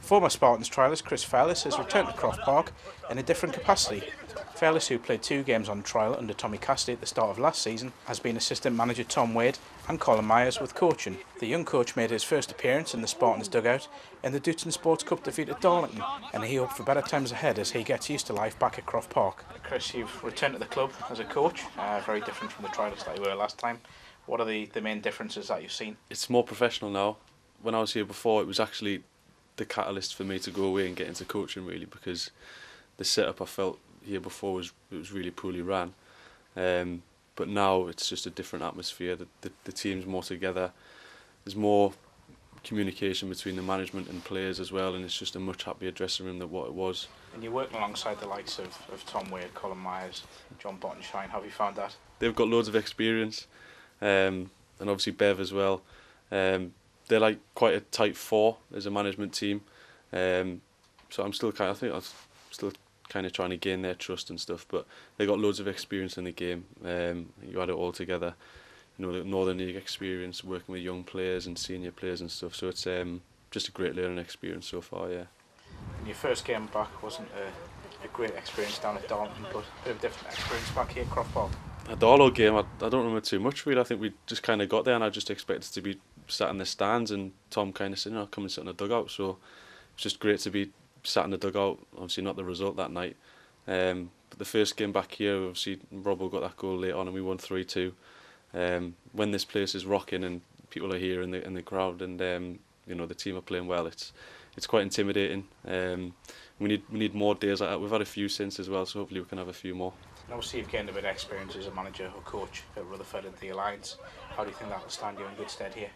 Former Spartans trialist Chris Fairless has returned to Croft Park in a different capacity. Fairless, who played 2 games on trial under Tommy Cassidy at the start of last season, has been assistant manager Tom Wade and Colin Myers with coaching. The young coach made his first appearance in the Spartans dugout in the Dutton Sports Cup defeat at Darlington, and he hoped for better times ahead as he gets used to life back at Croft Park. Chris, you've returned to the club as a coach, very different from the trialist that you were last time. What are the main differences that you've seen? It's more professional now. When I was here before, it was actually the catalyst for me to go away and get into coaching, really, because the setup I felt here before was really poorly ran. But now it's just a different atmosphere. The team's more together. There's more communication between the management and players as well, and it's just a much happier dressing room than what it was. And you're working alongside the likes of Tom Wade, Colin Myers, John Bottenshine. How have you found that? They've got loads of experience, and obviously Bev as well. They're like quite a tight 4 as a management team, so I'm still kind of trying to gain their trust and stuff. But they got loads of experience in the game. You add it all together, you know, the Northern League experience, working with young players and senior players and stuff. So it's just a great learning experience so far, yeah. And your first game back wasn't a great experience down at Darlington, but a bit of a different experience back here at Croft Park. A Darlow game, I don't remember too much really. I think we just kind of got there and I just expected to be sat in the stands, and Tom kind of said, "No, come and sit in the dugout." So it's just great to be sat in the dugout. Obviously not the result that night, but the first game back here, obviously Robbo got that goal late on and we won 3-2. When this place is rocking and people are here in the crowd, and you know, the team are playing well, it's quite intimidating. We need more days like that. We've had a few since as well, so hopefully we can have a few more. And obviously you've gained a bit of experience as a manager or coach at Rutherford and the Alliance. How do you think that will stand you in good stead here?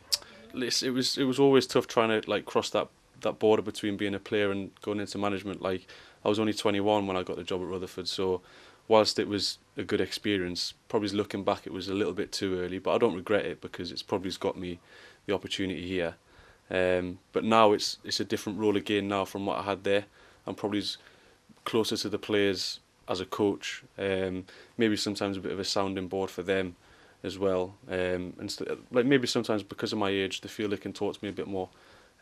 It was always tough trying to cross that border between being a player and going into management. Like, I was only 21 when I got the job at Rutherford, so whilst it was a good experience, probably looking back it was a little bit too early, but I don't regret it because it's probably got me the opportunity here. But now it's a different role again now from what I had there. I'm probably closer to the players as a coach, maybe sometimes a bit of a sounding board for them as well, and like maybe sometimes because of my age they feel they can talk to me a bit more,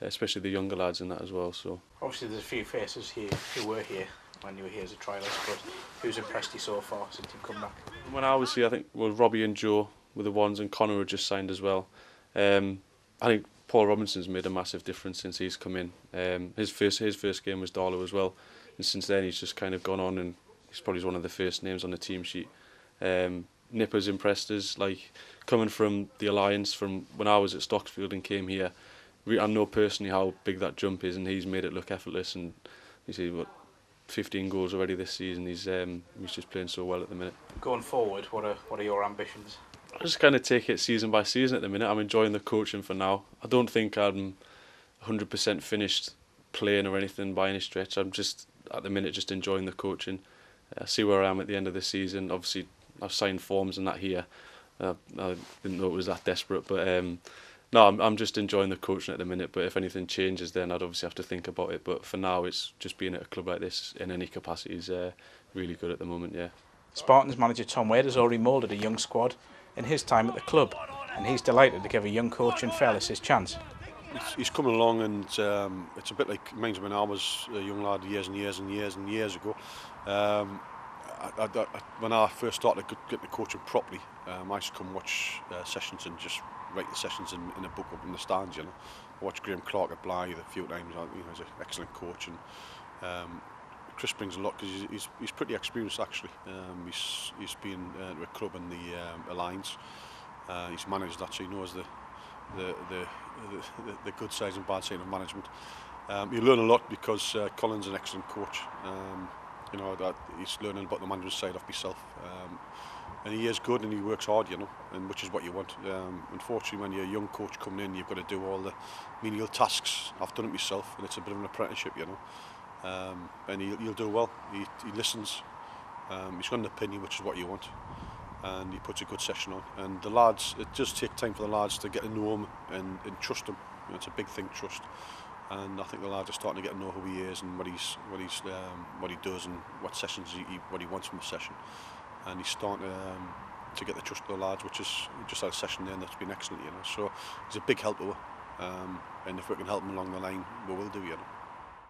especially the younger lads in that as well. So obviously there's a few faces here who were here when you were here as a trialist, but who's impressed you so far since you've come back? When I was here, I think Robbie and Joe were the ones, and Connor had just signed as well. I think Paul Robinson's made a massive difference since he's come in. His first game was Darlow as well, and since then he's just kind of gone on, and he's probably one of the first names on the team sheet. Nipper's impressed us, like coming from the Alliance, from when I was at Stocksfield and came here. I know personally how big that jump is, and he's made it look effortless. And you see, what, 15 goals already this season. He's just playing so well at the minute. Going forward, what are your ambitions? I just kind of take it season by season at the minute. I'm enjoying the coaching for now. I don't think I'm 100% finished playing or anything by any stretch. I'm just at the minute just enjoying the coaching. I see where I am at the end of the season. Obviously, I've signed forms and that here. I didn't know it was that desperate, but no, I'm just enjoying the coaching at the minute. But if anything changes, then I'd obviously have to think about it. But for now, it's just being at a club like this in any capacity is really good at the moment. Yeah. Spartans manager Tom Wade has already moulded a young squad in his time at the club, and he's delighted to give a young coach in Fairless his chance. He's coming along, and it's a bit like reminds me when I was a young lad years ago. When I first started getting the coaching properly, I used to come watch sessions and just write the sessions in a book up in the stands. You know, I watched Graham Clark at Blythe a few times. You know, he's an excellent coach, and Chris brings a lot because he's pretty experienced actually. He's been to a club in the Alliance. He's managed that, so he knows the good side and bad side of management. You learn a lot because Colin's an excellent coach. You know, that he's learning about the management side of himself, and he is good and he works hard, you know, and which is what you want. Unfortunately, when you're a young coach coming in, you've got to do all the menial tasks. I've done it myself, and it's a bit of an apprenticeship, you know. And he'll do well. He listens. He's got an opinion, which is what you want, and he puts a good session on. And the lads, it does take time for the lads to get to know him and trust him. You know, it's a big thing, trust. And I think the lads are starting to get to know who he is and what he does and what sessions what he wants from a session. And he's starting to get the trust of the lads, which is just had a session there and that's been excellent, you know. So he's a big help to her. And if we can help him along the line, we will do, you know.